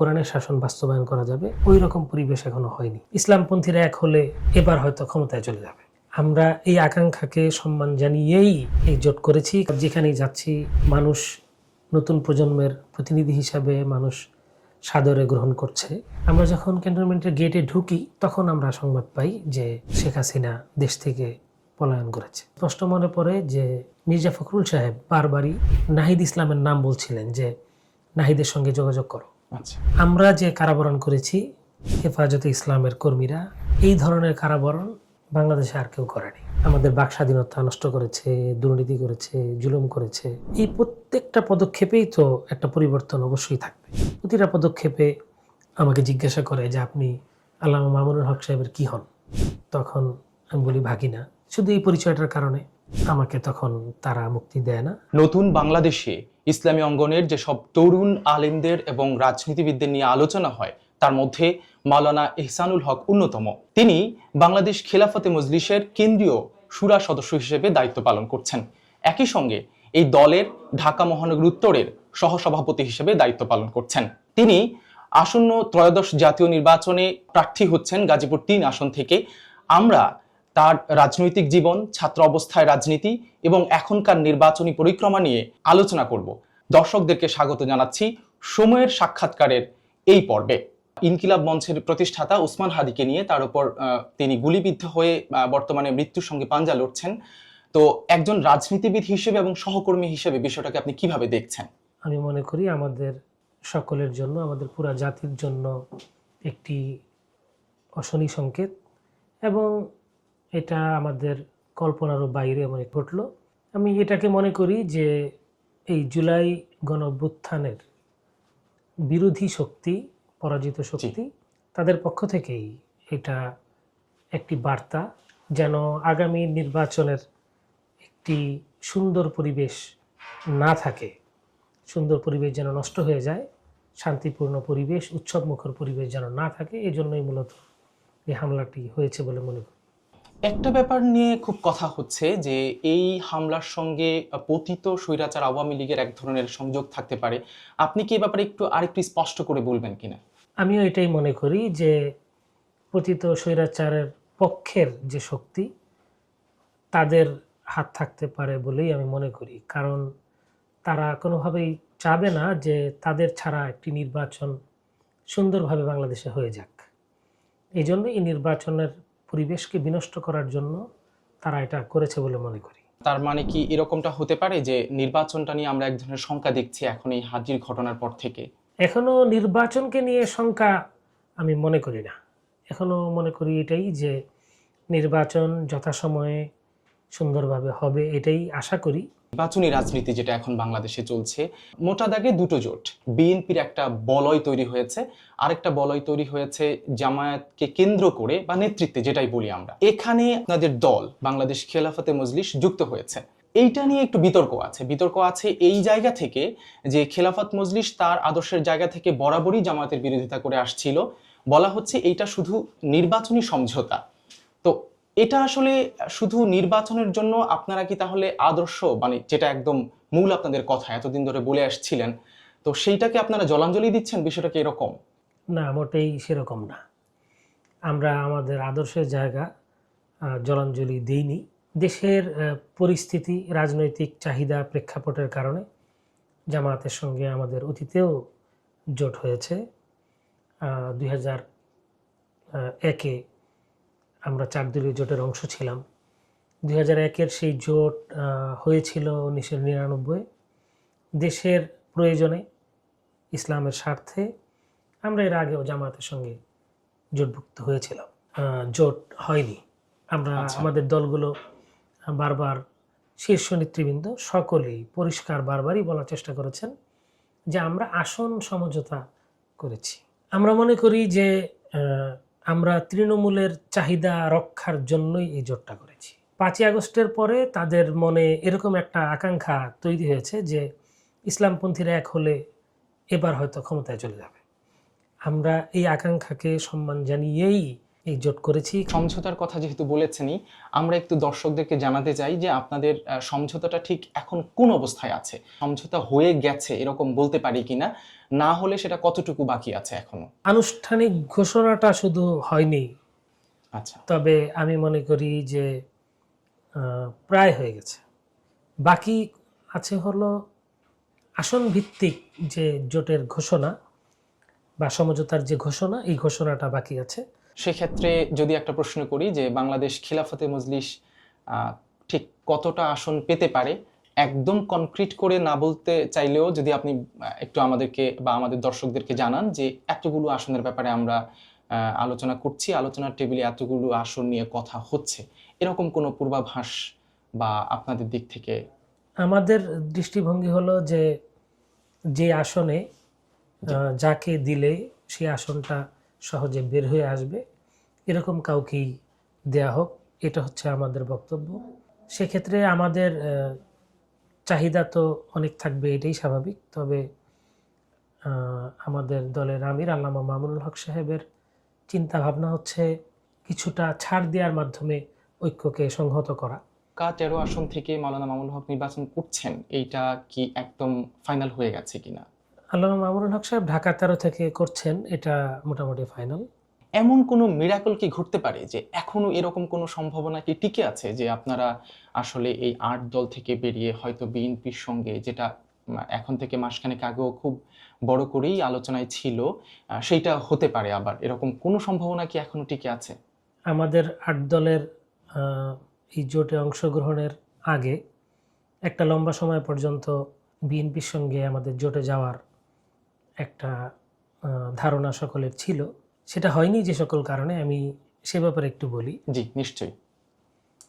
কোরআনের শাসন বাস্তবায়ন করা যাবে, ওই রকম পরিবেশ এখনো হয়নি। ইসলামপন্থীরা এক হলে এবার হয়তো ক্ষমতায় চলে যাবে। আমরা এই আকাঙ্ক্ষাকে সম্মান জানিয়েই এই জোট করেছি। যেখানেই যাচ্ছি মানুষ নতুন প্রজন্মের প্রতিনিধি হিসাবে মানুষ সাদরে গ্রহণ করছে। আমরা যখন ক্যান্টনমেন্টের গেটে ঢুকি তখন আমরা সংবাদ পাই যে শেখ হাসিনা দেশ থেকে পলায়ন করেছে। স্পষ্ট মনে পড়ে যে মির্জা ফখরুল সাহেব বারবারই নাহিদ ইসলামের নাম বলছিলেন যে নাহিদের সঙ্গে যোগাযোগ করো। আমরা যে কারাবরণ করেছি হেফাজতে ইসলামের কর্মীরা, এই ধরনের কারাবরণ বাংলাদেশে আর কেউ করেনি। আমাদের বাক স্বাধীনতা নষ্ট করেছে, দুর্নীতি করেছে, জুলুম করেছে। এই প্রত্যেকটা পদক্ষেপেই তো একটা পরিবর্তন অবশ্যই থাকবে। প্রতিটা পদক্ষেপে আমাকে জিজ্ঞাসা করে যে আপনি আল্লামা মামুনুল হক সাহেবের কি হন? তখন আমি বলি ভাগিনা। শুধু এই পরিচয়টার কারণে আমাকে তখন তারা মুক্তি দেয় না। নতুন বাংলাদেশে ইসলামী অঙ্গনের যেসব তরুণ আলেমদের এবং রাজনীতিবিদদের নিয়ে আলোচনা হয় তার মধ্যে মাওলানা ইহসানুল হক অন্যতম। তিনি বাংলাদেশ খেলাফতে মজলিসের কেন্দ্রীয় শুরা সদস্য হিসেবে দায়িত্ব পালন করছেন। একই সঙ্গে এই দলের ঢাকা মহানগর উত্তরের সহসভাপতি হিসেবে দায়িত্ব পালন করছেন। তিনি আসন্ন ত্রয়োদশ জাতীয় নির্বাচনে প্রার্থী হচ্ছেন গাজীপুর ৩ আসন থেকে। আমরা তার রাজনৈতিক জীবন, ছাত্র অবস্থায় রাজনীতি এবং এখনকার নির্বাচনী পরিক্রমা নিয়ে আলোচনা করব। দর্শকদেরকে স্বাগত জানাচ্ছি সময়ের সাক্ষাৎকারের এই পর্বে। ইনকিলাব মঞ্চের প্রতিষ্ঠাতা ওসমান হাদিকে নিয়ে, তার উপর তিনি গুলিবিদ্ধ হয়ে বর্তমানে মৃত্যুর সঙ্গে পাঞ্জা লড়ছেন। তো একজন রাজনীতিবিদ হিসেবে এবং সহকর্মী হিসেবে বিষয়টাকে আপনি কিভাবে দেখছেন? আমি মনে করি আমাদের সকলের জন্য, আমাদের পুরা জাতির জন্য একটি অশনি সংকেত, এবং এটা আমাদের কল্পনারও বাইরে এমন ঘটল। আমি এটাকে মনে করি যে এই জুলাই গণঅভ্যুত্থানের বিরোধী শক্তি, পরাজিত শক্তি, তাদের পক্ষ থেকেই এটা একটি বার্তা যেন আগামী নির্বাচনের একটি সুন্দর পরিবেশ না থাকে, সুন্দর পরিবেশ যেন নষ্ট হয়ে যায়, শান্তিপূর্ণ পরিবেশ, উৎসবমুখর পরিবেশ যেন না থাকে, এই জন্যই মূলত এই হামলাটি হয়েছে বলে মনে করি। একটা ব্যাপার নিয়ে খুব কথা হচ্ছে যে এই হামলার সঙ্গে পতিত স্বৈরাচার আওয়ামী লীগের এক ধরনের সংযোগ থাকতে পারে। আপনি কি এই ব্যাপারে আরেকটু স্পষ্ট করে বলবেন কিনা? আমিও এটাই মনে করি যে পতিত স্বৈরাচারের পক্ষের যে শক্তি, তাদের হাত থাকতে পারে বলেই আমি মনে করি। কারণ তারা কোনোভাবেই চাবে না যে তাদের ছাড়া একটি নির্বাচন সুন্দরভাবে বাংলাদেশে হয়ে যাক। এই জন্য এই নির্বাচনের পরিবেশকে বিনষ্ট করার জন্য তারা এটা করেছে বলে মনে করি। তার মানে কি এরকমটা হতে পারে যে নির্বাচনটা নিয়ে আমরা এক ধরনের শঙ্কা দেখছি এখন এই হাজির ঘটনার পর থেকে? এখনো নির্বাচনকে নিয়ে শঙ্কা আমি মনে করি না। এখনো মনে করি এটাই যে নির্বাচন যথাসময়ে সুন্দরভাবে হবে, এটাই আশা করি। নির্বাচনী রাজনীতি যেটা এখন বাংলাদেশে চলছে, মোটা দাগে দুটো জোট। বিএনপির একটা বলয় তৈরি হয়েছে, আরেকটা বলয় তৈরি হয়েছে জামায়াতকে কেন্দ্র করে বা নেতৃত্বে, যেটাই বলি আমরা। এখানে আপনাদের দল বাংলাদেশ খেলাফতে মজলিস যুক্ত হয়েছে। এইটা নিয়ে একটু বিতর্ক আছে এই জায়গা থেকে যে খেলাফত মজলিস তার আদর্শের জায়গা থেকে বরাবরই জামায়াতের বিরোধিতা করে আসছিল। বলা হচ্ছে এইটা শুধু নির্বাচনী সমঝোতা। তো এটা আসলে শুধু নির্বাচনের জন্য আপনারা কি তাহলে আদর্শ, মানে যেটা একদম মূল আপনাদের কথা এতদিন ধরে বলে আসছিলেন, তো সেইটাকে আপনারা জলাঞ্জলি দিচ্ছেন? বিষয়টা কি এরকম? না, মোটেই সেরকম না। আমরা আমাদের আদর্শের জায়গা জলাঞ্জলি দিইনি। দেশের পরিস্থিতি, রাজনৈতিক চাহিদা, প্রেক্ষাপটের কারণে জামায়াতের সঙ্গে আমাদের অতীতেও জোট হয়েছে। 2001-এ আমরা 4 দলীয় জোটের অংশ ছিলাম। 2001-এর সেই জোট হয়েছিল 1999। দেশের প্রয়োজনে, ইসলামের স্বার্থে আমরা এর আগেও জামায়াতের সঙ্গে জোটভুক্ত হয়েছিলাম। জোট হয়নি। আমরা আমাদের দলগুলো বারবার, শীর্ষ নেতৃবৃন্দ সকলেই পরিষ্কার বারবারই বলার চেষ্টা করেছেন যে আমরা আসন সমঝোতা করেছি। আমরা মনে করি যে আমরা তৃণমূলের চাহিদা রক্ষার জন্যই এই জোটটা করেছি। 5ই আগস্টের পরে তাদের মনে এরকম একটা আকাঙ্ক্ষা তৈরি হয়েছে যে ইসলামপন্থীরা এক হলে এবার হয়তো ক্ষমতায় চলে যাবে। আমরা এই আকাঙ্ক্ষাকে সম্মান জানিয়েই এই জোট করেছি। সমঝোতার কথা যেহেতু বলেছেনই, আমরা একটু দর্শকদেরকে জানাতে চাই যে আপনাদের সমঝোতাটা ঠিক এখন কোন অবস্থায় আছে? সমঝোতা হয়ে গেছে এরকম বলতে পারি কিনা, না হলে সেটা কতটুকু বাকি আছে এখনো? আনুষ্ঠানিক ঘোষণাটা শুধু হয়নি, আচ্ছা, তবে আমি মনে করি যে প্রায় হয়ে গেছে। বাকি আছে হলো আসন ভিত্তিক যে জোটের ঘোষণা বা সমঝোতার যে ঘোষণা, এই ঘোষণাটা বাকি আছে। সেক্ষেত্রে যদি একটা প্রশ্ন করি যে বাংলাদেশ খিলাফতে মজলিস ঠিক কতটা আসন পেতে পারে, একদম কনক্রিট করে না বলতে চাইলেও যদি আপনি একটু আমাদেরকে বা আমাদের দর্শকদেরকে জানান যে এতগুলো আসনের ব্যাপারে আমরা আলোচনা করছি, আলোচনার টেবিলে এতগুলো আসন নিয়ে কথা হচ্ছে, এরকম কোনো পূর্বাভাস বা আপনাদের দিক থেকে? আমাদের দৃষ্টিভঙ্গি হলো যে যে আসনে যাকে দিলে সেই আসনটা সহজে বের হয়ে আসবে এরকম কাউকেই দেয়া হোক, এটা হচ্ছে আমাদের বক্তব্য। সেক্ষেত্রে আমাদের চাহিদা তো অনেক থাকবে, এটাই স্বাভাবিক। তবে আমাদের দলের আমির আল্লামা মামুনুল হক সাহেবের চিন্তা ভাবনা হচ্ছে কিছুটা ছাড় দেওয়ার মাধ্যমে ঐক্যকে সংহত করা। 13 আসন থেকে মাওলানা মামুনুল হক নির্বাচন করছেন, এইটা কি একদম ফাইনাল হয়ে গেছে কিনা? আল্লামা মামুনুল হক সাহেব ঢাকা 13 থেকে করছেন, এটা মোটামুটি ফাইনাল। এমন কোনো মিরাকল কি ঘটতে পারে যে এখনো এরকম কোনো সম্ভাবনা কি টিকে আছে যে আপনারা আসলে এই 8 দল থেকে বেরিয়ে হয়তো বিএনপির সঙ্গে, যেটা এখন থেকে মাসখানেক আগেও খুব বড় করেই আলোচনায় ছিল, সেইটা হতে পারে আবার, এরকম কোনো সম্ভাবনা কি এখনো টিকে আছে? আমাদের 8 দলের এই জোটে অংশগ্রহণের আগে একটা লম্বা সময় পর্যন্ত বিএনপির সঙ্গে আমাদের জোটে যাওয়ার একটা ধারণা সকলের ছিল। সেটা হয়নি যে সকল কারণে, আমি সে ব্যাপারে একটু বলি। জি, নিশ্চয়ই।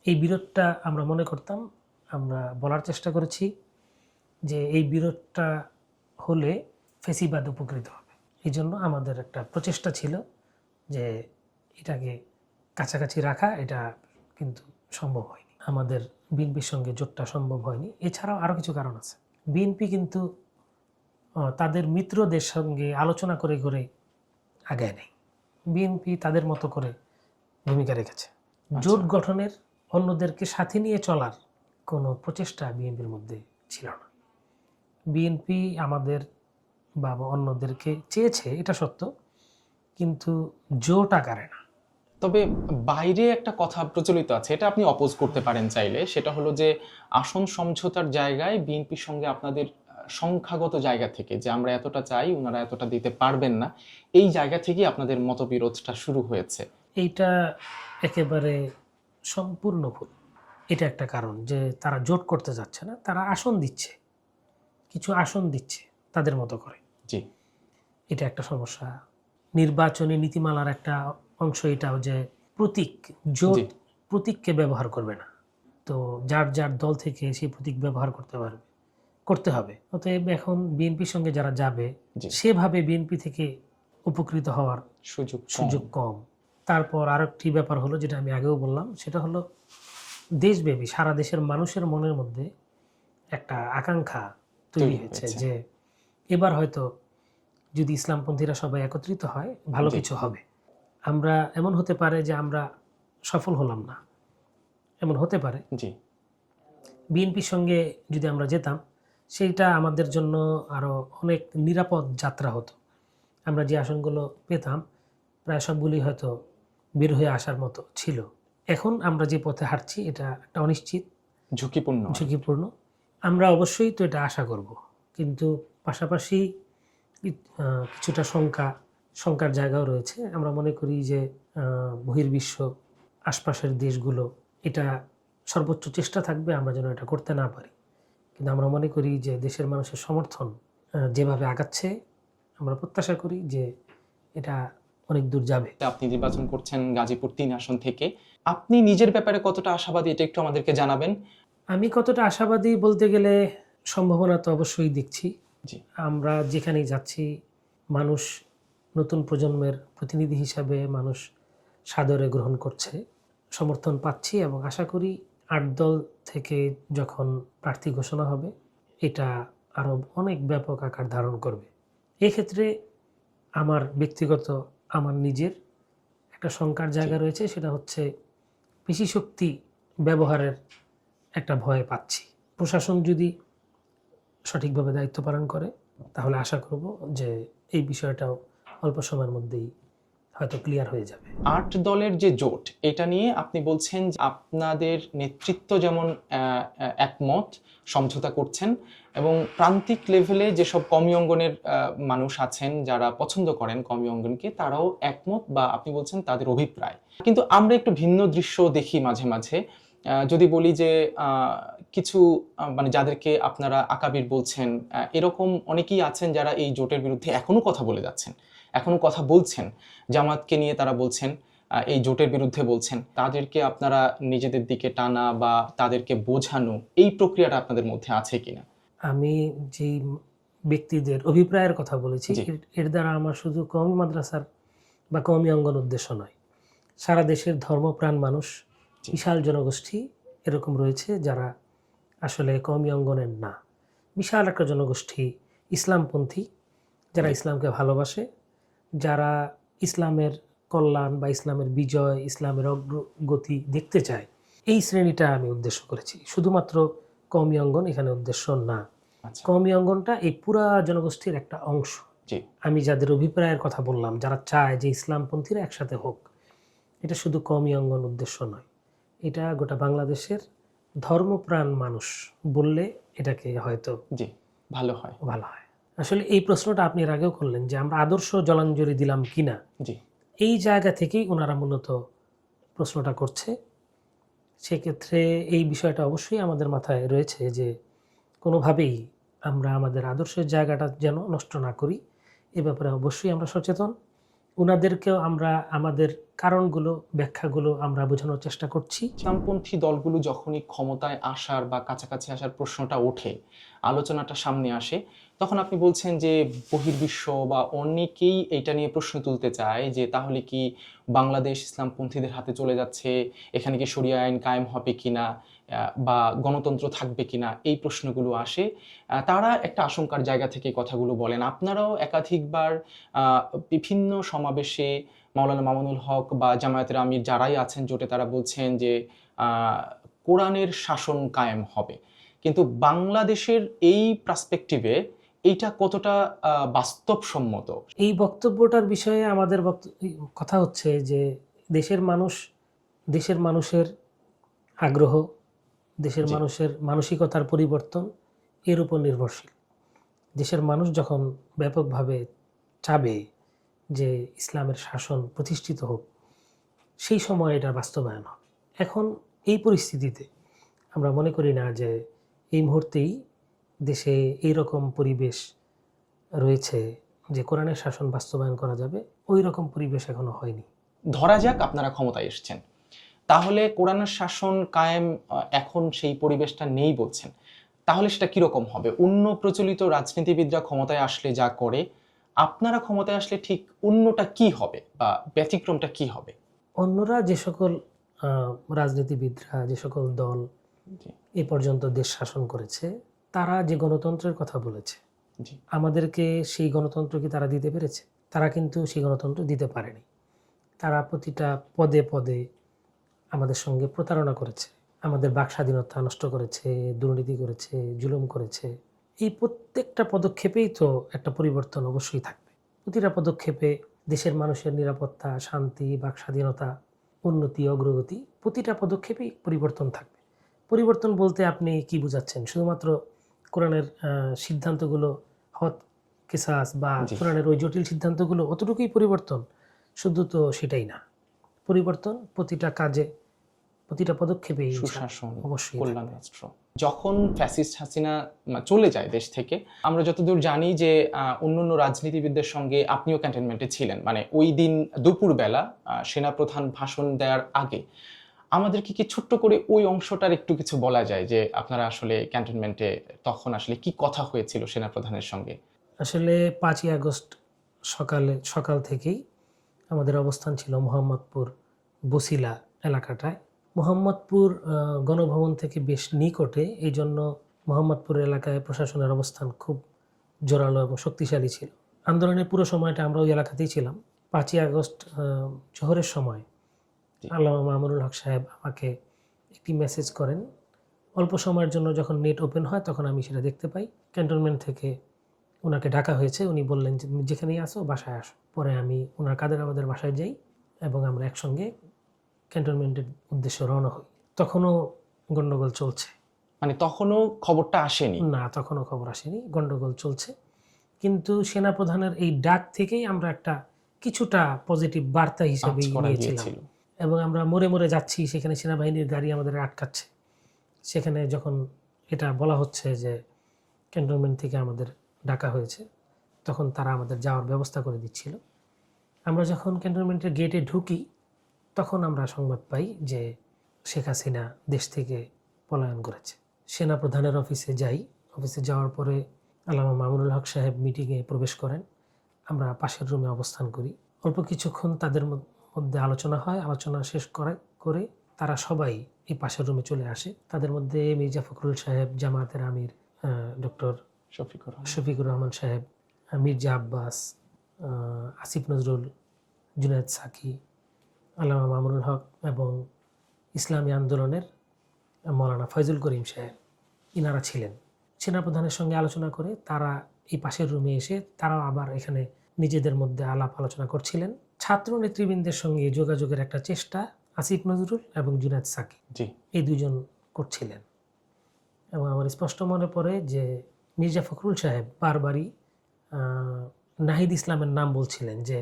এই বিরোধটা আমরা মনে করতাম, আমরা বলার চেষ্টা করেছি যে এই বিরোধটা হলে ফেসিবাদ উপকৃত হবে। এই জন্য আমাদের একটা প্রচেষ্টা ছিল যে এটাকে কাছাকাছি রাখা, এটা কিন্তু সম্ভব হয়নি। আমাদের বিএনপির সঙ্গে জোটটা সম্ভব হয়নি। এছাড়াও আরও কিছু কারণ আছে। বিএনপি কিন্তু তাদের মিত্রদের সঙ্গে আলোচনা করে করে আগায় নেই। বিএনপি তাদের মতো করে ভূমিকা রেখেছে। জোট গঠনের, অন্যদেরকে সাথে নিয়ে চলার কোনো প্রচেষ্টা বিএনপির মধ্যে ছিল না। বিএনপি আমাদের বা অন্যদেরকে চেয়েছে, এটা সত্য, কিন্তু জোট আকারে না। তবে বাইরে একটা কথা প্রচলিত আছে, এটা আপনি অপোজ করতে পারেন চাইলে, সেটা হলো যে আসন সমঝোতার জায়গায় বিএনপির সঙ্গে আপনাদের সংখ্যাগত জায়গা থেকে যে আমরা এতটা চাই, ওনারা এতটা দিতে পারবেন না, এই জায়গা থেকেই আপনাদের মতবিরোধটা শুরু হয়েছে। এইটা একেবারে সম্পূর্ণ ভুল। এটা একটা কারণ যে তারা জোট করতে যাচ্ছে না, তারা আসন দিচ্ছে, কিছু আসন দিচ্ছে তাদের মতো করে। জি, এটা একটা সমস্যা। নির্বাচনী নীতিমালার একটা অংশ এটাও যে প্রতীক, জোট জি। প্রতীককে ব্যবহার করবে না। তো যার যার দল থেকে সেই প্রতীক ব্যবহার করতে হবে। অতএব এখন বিএনপির সঙ্গে যারা যাবে জি। সেভাবে বিএনপি থেকে উপকৃত হওয়ার সুযোগ কম। তারপর আরেকটি ব্যাপার হলো, যেটা আমি আগেও বললাম, সেটা হলো দেশব্যাপী সারা দেশের মানুষের মনের মধ্যে একটা আকাঙ্ক্ষা তৈরি হয়েছে যে এবার হয়তো যদি ইসলামপন্থীরা সবাই একত্রিত হয় ভালো জি। কিছু হবে। আমরা এমন হতে পারে যে আমরা সফল হলাম না, এমন হতে পারে। জি, বিএনপির সঙ্গে যদি আমরা যেতাম, সেইটা আমাদের জন্য আরও অনেক নিরাপদ যাত্রা হতো। আমরা যে আসনগুলো পেতাম প্রায় সবগুলি হয়তো বের হয়ে আসার মতো ছিল। এখন আমরা যে পথে হাঁটছি এটা একটা অনিশ্চিত, ঝুঁকিপূর্ণ। আমরা অবশ্যই তো এটা আশা করব, কিন্তু পাশাপাশি কিছুটা শঙ্কার জায়গাও রয়েছে। আমরা মনে করি যে বহির্বিশ্ব, আশপাশের দেশগুলো, এটা সর্বোচ্চ চেষ্টা থাকবে আমরা যেন এটা করতে না পারি। কিন্তু আমরা মনে করি যে দেশের মানুষের সমর্থন যেভাবে আগাচ্ছে, আমরা প্রত্যাশা করি যে এটা অনেক দূর যাবে। আপনি নির্বাচন করছেন গাজীপুর 3 আসন থেকে, আপনি নিজের ব্যাপারে কতটা আশাবাদী এটা একটু আমাদেরকে জানাবেন। আমি কতটা আশাবাদী বলতে গেলে সম্ভাবনা তো অবশ্যই দেখছি। জি, আমরা যেখানেই যাচ্ছি মানুষ, নতুন প্রজন্মের প্রতিনিধি হিসাবে মানুষ সাদরে গ্রহণ করছে, সমর্থন পাচ্ছি এবং আশা করি 8 দল থেকে যখন প্রার্থী ঘোষণা হবে এটা আরও অনেক ব্যাপক আকার ধারণ করবে। এক্ষেত্রে আমার ব্যক্তিগত, আমার নিজের একটা শঙ্কার জায়গা রয়েছে, সেটা হচ্ছে পেশি শক্তি ব্যবহারের একটা ভয় পাচ্ছি। প্রশাসন যদি সঠিকভাবে দায়িত্ব পালন করে, তাহলে আশা করব যে এই বিষয়টাও অল্প সময়ের মধ্যেই হয়তো ক্লিয়ার হয়ে যাবে। ৮ দলের যে জোট, এটা নিয়ে আপনি বলছেন যে আপনাদের নেতৃত্ব যেমন একমত, সমঝোতা করছেন, এবং প্রান্তিক লেভেলে যেসব কওমি অঙ্গনের মানুষ আছেন যারা পছন্দ করেন কওমি অঙ্গনকে, তারাও একমত, বা আপনি বলছেন তাদের অভিপ্রায়। কিন্তু আমরা একটু ভিন্ন দৃশ্য দেখি মাঝে মাঝে। যদি বলি যে কিছু মানে যাদেরকে আপনারা আকাবির বলছেন, এরকম অনেকেই আছেন যারা এই জোটের বিরুদ্ধে এখনো কথা বলে যাচ্ছেন, এখনো কথা বলছেন, জামাতকে নিয়ে তারা বলছেন, এই জোটের বিরুদ্ধে বলছেন। তাদেরকে আপনারা নিজেদের দিকে টানা বা তাদেরকে বোঝানো, এই প্রক্রিয়াটা আপনাদের মধ্যে আছে কিনা? আমি যে ব্যক্তিদের অভিপ্রায়ের কথা বলেছি, জি। এর দ্বারা আমার শুধু কওমি মাদ্রাসার বা কওমি অঙ্গন উদ্দেশ্য নয়, সারা দেশের ধর্মপ্রাণ মানুষ, জি। বিশাল জনগোষ্ঠী এরকম রয়েছে যারা আসলে কওমি অঙ্গনের না, বিশাল একটা জনগোষ্ঠী ইসলামপন্থী, যারা জি। ইসলামকে ভালোবাসে, যারা ইসলামের কল্যাণ বা ইসলামের বিজয়, ইসলামের অগ্রগতি দেখতে চায়। এই শ্রেণীটা আমি উদ্দেশ্য করেছি, শুধুমাত্র কওমি অঙ্গন এখানে উদ্দেশ্য না। আচ্ছা। কওমি অঙ্গনটা এই পুরা জনগোষ্ঠীর একটা অংশ। জি। আমি যাদের অভিপ্রায়ের কথা বললাম, যারা চায় যে ইসলামপন্থীরা একসাথে হোক, এটা শুধু কওমি অঙ্গন উদ্দেশ্য নয়, এটা গোটা বাংলাদেশের ধর্মপ্রাণ মানুষ বললে এটাকে হয়তো জি, ভালো হয়। ভালো হয়। আসলে এই প্রশ্নটা আপনি এর আগেও করলেন যে আমরা আদর্শ জলাঞ্জলি দিলাম কিনা, জি। এই জায়গা থেকেই ওনারা মূলত প্রশ্নটা করছে। সেক্ষেত্রে এই বিষয়টা অবশ্যই আমাদের মাথায় রয়েছে যে কোনোভাবেই আমরা আমাদের আদর্শের জায়গাটা যেন নষ্ট না করি, এ ব্যাপারে অবশ্যই আমরা সচেতন। ওনাদেরকেও আমরা আমাদের কারণগুলো, ব্যাখ্যাগুলো আমরা বোঝানোর চেষ্টা করছি। ইসলামপন্থী দলগুলো যখনই ক্ষমতায় আসার বা কাছাকাছি আসার প্রশ্নটা ওঠে, আলোচনাটা সামনে আসে, তখন আপনি বলছেন যে বহির্বিশ্ব বা অনেকেই এটা নিয়ে প্রশ্ন তুলতে চায় যে তাহলে কি বাংলাদেশ ইসলামপন্থীদের হাতে চলে যাচ্ছে, এখানে কি শরিয়া আইন কায়েম হবে কিনা, বা গণতন্ত্র থাকবে কিনা, এই প্রশ্নগুলো আসে। তারা একটা আশঙ্কার জায়গা থেকে কথাগুলো বলেন। আপনারাও একাধিকবার বিভিন্ন সমাবেশে মাওলানা মামুনুল হক বা জামায়াতের আমির যারাই আছেন জোটে, তারা বলছেন যে কোরআনের শাসন কায়েম হবে। কিন্তু বাংলাদেশের এই পার্সপেক্টিভে এইটা কতটা বাস্তবসম্মত? এই বক্তব্যটার বিষয়ে আমাদের কথা হচ্ছে যে দেশের মানুষ, দেশের মানুষের আগ্রহ, দেশের জি। মানুষের মানসিকতার পরিবর্তন এর উপর নির্ভরশীল। দেশের মানুষ যখন ব্যাপকভাবে চাবে যে ইসলামের শাসন প্রতিষ্ঠিত হোক, সেই সময় এটা বাস্তবায়ন হবে। এখন এই পরিস্থিতিতে আমরা মনে করি না যে এই মুহূর্তেই দেশে এইরকম পরিবেশ রয়েছে যে কোরআনের শাসন বাস্তবায়ন করা যাবে, ওই রকম পরিবেশ এখনো হয়নি। ধরা যাক আপনারা ক্ষমতায় এসেছেন, তাহলে কোরআনের শাসন কায়েম, এখন সেই পরিবেশটা নেই বলছেন। তাহলে সেটা কিরকম হবে? অন্য প্রচলিত রাজনীতিবিদরা ক্ষমতায় আসলে যা করে, আপনারা ক্ষমতায় আসলে ঠিক অন্যটা কি হবে বা ব্যতিক্রমটা কি হবে? অন্যরা যে সকল রাজনীতিবিদরা, যে সকল দল জি। এ পর্যন্ত দেশ শাসন করেছে, তারা যে গণতন্ত্রের কথা বলেছে, জি। আমাদেরকে সেই গণতন্ত্র কি তারা দিতে পেরেছে? তারা কিন্তু সেই গণতন্ত্র দিতে পারেনি। তারা প্রতিটা পদে পদে আমাদের সঙ্গে প্রতারণা করেছে, আমাদের বাক স্বাধীনতা নষ্ট করেছে, দুর্নীতি করেছে, জুলুম করেছে। এই প্রত্যেকটা পদক্ষেপেই তো একটা পরিবর্তন অবশ্যই থাকবে। প্রতিটা পদক্ষেপে দেশের মানুষের নিরাপত্তা, শান্তি, বাক স্বাধীনতা, উন্নতি, অগ্রগতি, প্রতিটা পদক্ষেপেই পরিবর্তন থাকবে। পরিবর্তন বলতে আপনি কি বোঝাচ্ছেন? শুধুমাত্র কোরআনের সিদ্ধান্তগুলো হদ কেসাস বা জি। কোরআনের ওই জটিল সিদ্ধান্তগুলো অতটুকুই পরিবর্তন? শুধু তো সেটাই না। পরিবর্তন প্রতিটা কাজে, প্রতিটা পদক্ষেপে সুশাসন, অবশ্যই কল্যাণ থাকবে। রাষ্ট্র। যখন ফ্যাসিস্ট হাসিনা চলে যায় দেশ থেকে, আমরা যতদূর জানি যে অন্যান্য রাজনীতিবিদদের সঙ্গে আপনিও ক্যান্টনমেন্টে ছিলেন। মানে ওই দিন দুপুরবেলা সেনাপ্রধান ভাষণ দেওয়ার আগে আমাদেরকে কি ছোট্ট করে ওই অংশটার একটু কিছু বলা যায় যে আপনারা আসলে ক্যান্টনমেন্টে তখন আসলে কি কথা হয়েছিল সেনাপ্রধানের সঙ্গে? আসলে 5ই আগস্ট সকাল থেকেই আমাদের অবস্থান ছিল মোহাম্মদপুর বছিলা এলাকাটায়। মোহাম্মদপুর গণভবন থেকে বেশ নিকটে, এই জন্য মোহাম্মদপুর এলাকায় প্রশাসনের অবস্থান খুব জোরালো এবং শক্তিশালী ছিল। আন্দোলনের পুরো সময়টা আমরা ওই এলাকাতেই ছিলাম। 5ই আগস্ট জোহরের সময় জি। আল্লামা মামুনুল হক সাহেব আমাকে একটি মেসেজ করেন। অল্প সময়ের জন্য যখন নেট ওপেন হয় তখন আমি সেটা দেখতে পাই। ক্যান্টনমেন্ট থেকে ওনাকে ডাকা হয়েছে, উনি বললেন যে তুমি যেখানেই আসো বাসায় আসো। পরে আমি ওনার কাদেরাবাদের বাসায় যাই এবং আমরা একসঙ্গে ক্যান্টনমেন্টের উদ্দেশ্যে রওনা হই। তখনও গন্ডগোল চলছে। মানে তখনও খবরটা আসেনি? না, তখনও খবর আসেনি, গন্ডগোল চলছে। কিন্তু সেনাপ্রধানের এই ডাক থেকেই আমরা একটা কিছুটা পজিটিভ বার্তা হিসেবে আঁচ করা নিয়েছিলাম। গিয়েছিল। এবং আমরা মরে মরে যাচ্ছি, সেখানে সেনাবাহিনীর গাড়ি আমাদের আটকাচ্ছে। সেখানে যখন এটা বলা হচ্ছে যে ক্যান্টনমেন্ট থেকে আমাদের ডাকা হয়েছে, তখন তারা আমাদের যাওয়ার ব্যবস্থা করে দিচ্ছিল। আমরা যখন ক্যান্টনমেন্টের গেটে ঢুকি, তখন আমরা সংবাদ পাই যে শেখ হাসিনা দেশ থেকে পলায়ন করেছে। সেনাপ্রধানের অফিসে যাই। অফিসে যাওয়ার পরে আল্লামা মামুনুল হক সাহেব মিটিংয়ে প্রবেশ করেন। আমরা পাশের রুমে অবস্থান করি। অল্প কিছুক্ষণ তাদের মধ্যে আলোচনা হয়। আলোচনা শেষ করে তারা সবাই এই পাশের রুমে চলে আসে। তাদের মধ্যে মির্জা ফখরুল সাহেব, জামায়াতের আমির ডক্টর শফিকুর রহমান সাহেব, মির্জা আব্বাস, আসিফ নজরুল, জুনায়েদ সাকি, আল্লামা মামুনুল হক এবং ইসলামী আন্দোলনের মৌলানা ফয়জুল করিম সাহেব, ইনারা ছিলেন। সেনাপ্রধানের সঙ্গে আলোচনা করে তারা এই পাশের রুমে এসে তারাও আবার এখানে নিজেদের মধ্যে আলাপ আলোচনা করছিলেন। ছাত্র নেতৃবৃন্দের সঙ্গে যোগাযোগের একটা চেষ্টা আসিফ নজরুল এবং জুনায়েদ সাকি এই দুজন করছিলেন। এবং আমার স্পষ্ট মনে পড়ে যে মির্জা ফখরুল সাহেব বারবারই নাহিদ ইসলামের নাম বলছিলেন যে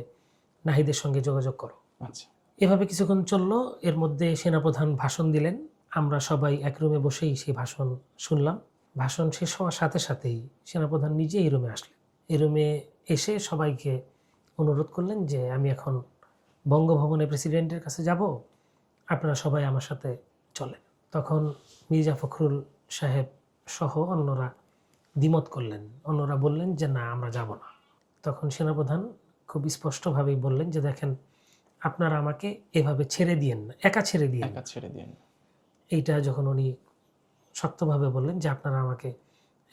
নাহিদের সঙ্গে যোগাযোগ করো। আচ্ছা। এভাবে কিছুক্ষণ চললো। এর মধ্যে সেনাপ্রধান ভাষণ দিলেন। আমরা সবাই এক রুমে বসেই সেই ভাষণ শুনলাম। ভাষণ শেষ হওয়ার সাথে সাথেই সেনাপ্রধান নিজে এই রুমে আসলেন। এই রুমে এসে সবাইকে অনুরোধ করলেন যে আমি এখন বঙ্গভবনে প্রেসিডেন্টের কাছে যাব, আপনারা সবাই আমার সাথে চলেন। তখন মির্জা ফখরুল সাহেব সহ অন্যরা দ্বিমত করলেন। অন্যরা বললেন যে না, আমরা যাব না। তখন সেনাপ্রধান খুব স্পষ্টভাবেই বললেন যে দেখেন, আপনারা আমাকে এভাবে ছেড়ে দিয়েন না, একা ছেড়ে দিয়েন। এইটা যখন উনি শক্তভাবে বললেন যে আপনারা আমাকে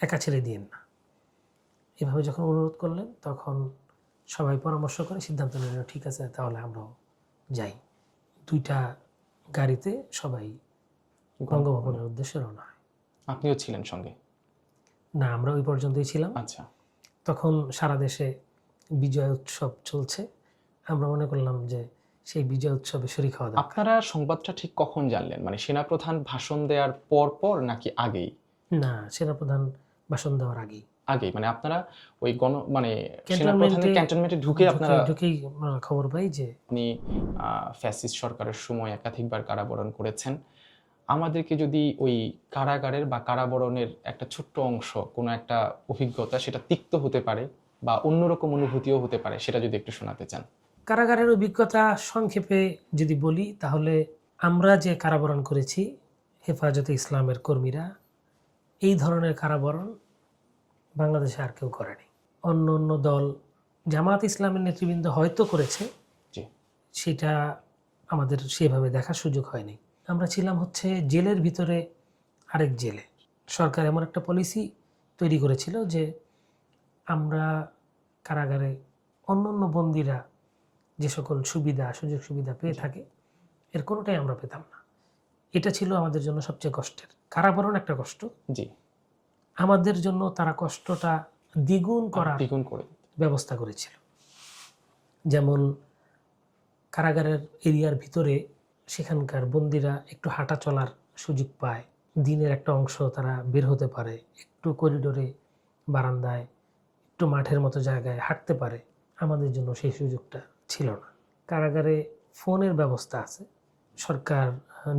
একা ছেড়ে দিয়েন না, এভাবে যখন অনুরোধ করলেন, তখন সবাই পরামর্শ করে সিদ্ধান্ত নিলেন ঠিক আছে, তাহলে আমরাও যাই। দুইটা গাড়িতে সবাই বঙ্গভবনের উদ্দেশ্যে রওনা হয়। আপনিও ছিলেন সঙ্গে? না, আমরা ওই পর্যন্তই ছিলাম। আচ্ছা। তখন সারা দেশে বিজয় উৎসব চলছে। আমরা মনে করলাম যে সেই বিজয় উৎসবে শরীক হওয়া দরকার। আপনারা সংবাদটা ঠিক কখন জানলেন? মানে সেনাপ্রধান ভাষণ দেওয়ার পর নাকি আগেই? না, সেনাপ্রধান ভাষণ দেওয়ার আগেই। মানে আপনারা ওই সেনাপ্রধানের ক্যান্টনমেন্টে ঢুকেই খবর পাই যে আপনি ফ্যাসিস্ট সরকারের সময় একাধিকবার কারাবরণ করেছেন। আমাদেরকে যদি ওই কারাগারের বা কারাবরণের একটা ছোট্ট অংশ, কোনো একটা অভিজ্ঞতা, সেটা তিক্ত হতে পারে বা অন্যরকম অনুভূতিও হতে পারে, সেটা যদি একটু শোনাতে চান। কারাগারের অভিজ্ঞতা সংক্ষেপে যদি বলি, তাহলে আমরা যে কারাবরণ করেছি, হেফাজতে ইসলামের কর্মীরা, এই ধরনের কারাবরণ বাংলাদেশে আর কেউ করেনি। অন্য অন্য দল, জামায়াত ইসলামের নেতৃবৃন্দ হয়তো করেছে, সেটা আমাদের সেভাবে দেখার সুযোগ হয়নি। আমরা ছিলাম হচ্ছে জেলের ভিতরে আরেক জেলে। সরকার এমন একটা পলিসি তৈরি করেছিল যে আমরা কারাগারে অন্য অন্য বন্দীরা যে সকল সুযোগ সুবিধা পেয়ে থাকে, এর কোনোটাই আমরা পেতাম না। এটা ছিল আমাদের জন্য সবচেয়ে কষ্টের। কারাবরণ একটা কষ্ট, আমাদের জন্য তারা কষ্টটা দ্বিগুণ করে ব্যবস্থা করেছিল। যেমন কারাগারের এরিয়ার ভিতরে সেখানকার বন্দীরা একটু হাঁটা চলার সুযোগ পায়, দিনের একটা অংশ তারা বের হতে পারে, একটু করিডোরে, বারান্দায়, একটু মাঠের মতো জায়গায় হাঁটতে পারে। আমাদের জন্য সেই সুযোগটা ছিল না। কারাগারে ফোনের ব্যবস্থা আছে, সরকার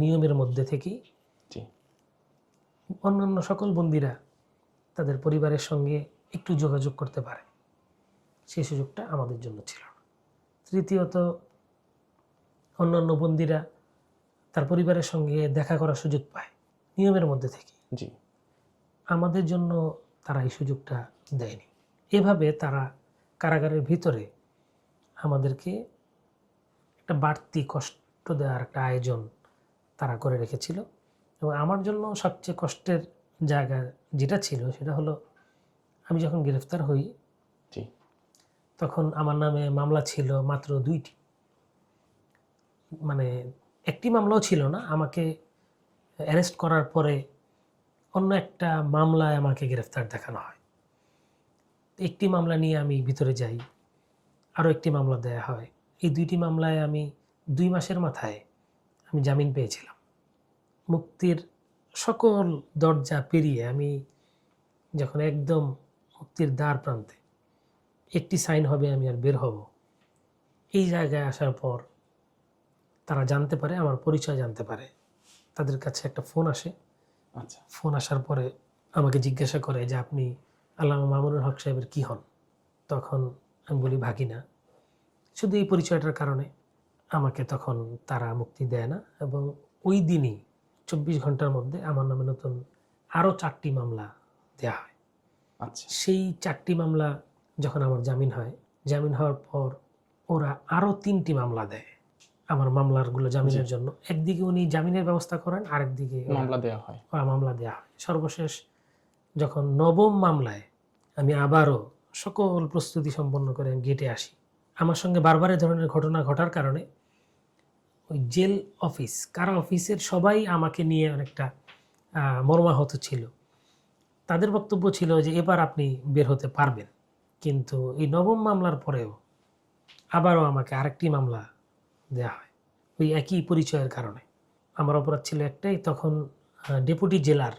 নিয়মের মধ্যে থেকেই অন্যান্য সকল বন্দীরা তাদের পরিবারের সঙ্গে একটু যোগাযোগ করতে পারে, সেই সুযোগটা আমাদের জন্য ছিল না। তৃতীয়ত, অন্যান্য বন্দীরা তার পরিবারের সঙ্গে দেখা করার সুযোগ পায় নিয়মের মধ্যে থেকে, আমাদের জন্য তারা এই সুযোগটা দেয়নি। এভাবে তারা কারাগারের ভিতরে আমাদেরকে একটা বাড়তি কষ্ট দেওয়ার একটা আয়োজন তারা করে রেখেছিল। এবং আমার জন্য সবচেয়ে কষ্টের জায়গা যেটা ছিল, সেটা হলো আমি যখন গ্রেফতার হই, তখন আমার নামে মামলা ছিল মাত্র 2টি। মানে একটি মামলাও ছিল না। আমাকে অ্যারেস্ট করার পরে অন্য একটা মামলায় আমাকে গ্রেফতার দেখানো হয়। একটি মামলা নিয়ে আমি ভিতরে যাই, আরও একটি মামলা দেয়া হয়। এই 2টি মামলায় আমি 2 মাসের মাথায় আমি জামিন পেয়েছিলাম। মুক্তির সকল দরজা পেরিয়ে আমি যখন একদম মুক্তির দ্বার প্রান্তে, একটি সাইন হবে আমি আর বের হব, এই জায়গায় আসার পর তারা জানতে পারে, আমার পরিচয় জানতে পারে। তাদের কাছে একটা ফোন আসে। আচ্ছা, ফোন আসার পরে আমাকে জিজ্ঞাসা করে যে আপনি আল্লামা মামুনুল হক সাহেবের কী হন? তখন আমি বলি ভাগিনা। শুধু এই পরিচয়টার কারণে আমাকে তখন তারা মুক্তি দেয় না, এবং ওই দিনই 24 ঘন্টার মধ্যে আমার নামে নতুন আরও 4টি মামলা দেয়া হয়। আচ্ছা, সেই 4টি মামলা যখন আমার জামিন হয়, জামিন হওয়ার পর ওরা আরও 3টি মামলা দেয় আমার মামলারগুলো জামিনের জন্য। একদিকে উনি জামিনের ব্যবস্থা করেন, আরেকদিকে মামলা দেওয়া হয়। মামলা দেওয়া হয়। সর্বশেষ যখন 9ম মামলায় আমি আবারও সকল প্রস্তুতি সম্পন্ন করে আমি গেটে আসি, আমার সঙ্গে বারবার এ ধরনের ঘটনা ঘটার কারণে ওই জেল অফিস, কারা অফিসের সবাই আমাকে নিয়ে অনেকটা মর্মাহত ছিল। তাদের বক্তব্য ছিল যে এবার আপনি বের হতে পারবেন। কিন্তু এই 9ম মামলার পরেও আবারও আমাকে আরেকটি মামলা দেয়া হয় ওই একই পরিচয়ের কারণে। আমার অপরাধ ছিল একটাই, তখন ডেপুটি জেলার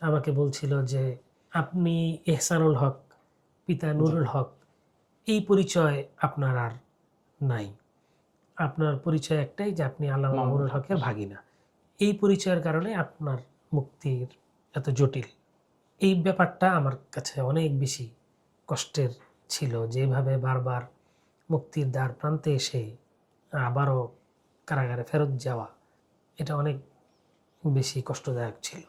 আমাকে বলছিল যে আপনি এহসানুল হক পিতা নুরুল হক, এই পরিচয় আপনার আর নাই। আপনার পরিচয় একটাই যে আপনি আল্লামা মামুনুল হকের ভাগিনা। এই পরিচয়ের কারণে আপনার মুক্তির এত জটিল। এই ব্যাপারটা আমার কাছে অনেক বেশি কষ্টের ছিল, যেভাবে বারবার মুক্তির দ্বার প্রান্তে এসে আবারও কারাগারে ফেরত যাওয়া, এটা অনেক বেশি কষ্টদায়ক ছিল।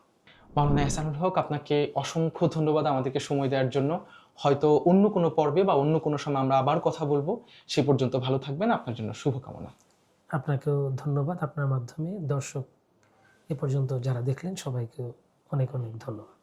মাওলানা এহসানুল হক, আপনাকে অসংখ্য ধন্যবাদ আমাদেরকে সময় দেওয়ার জন্য। হয়তো অন্য কোনো পর্বে বা অন্য কোনো সময় আমরা আবার কথা বলবো। সে পর্যন্ত ভালো থাকবেন, আপনার জন্য শুভকামনা। আপনাকেও ধন্যবাদ। আপনার মাধ্যমে দর্শক এ পর্যন্ত যারা দেখলেন সবাইকে অনেক অনেক ধন্যবাদ।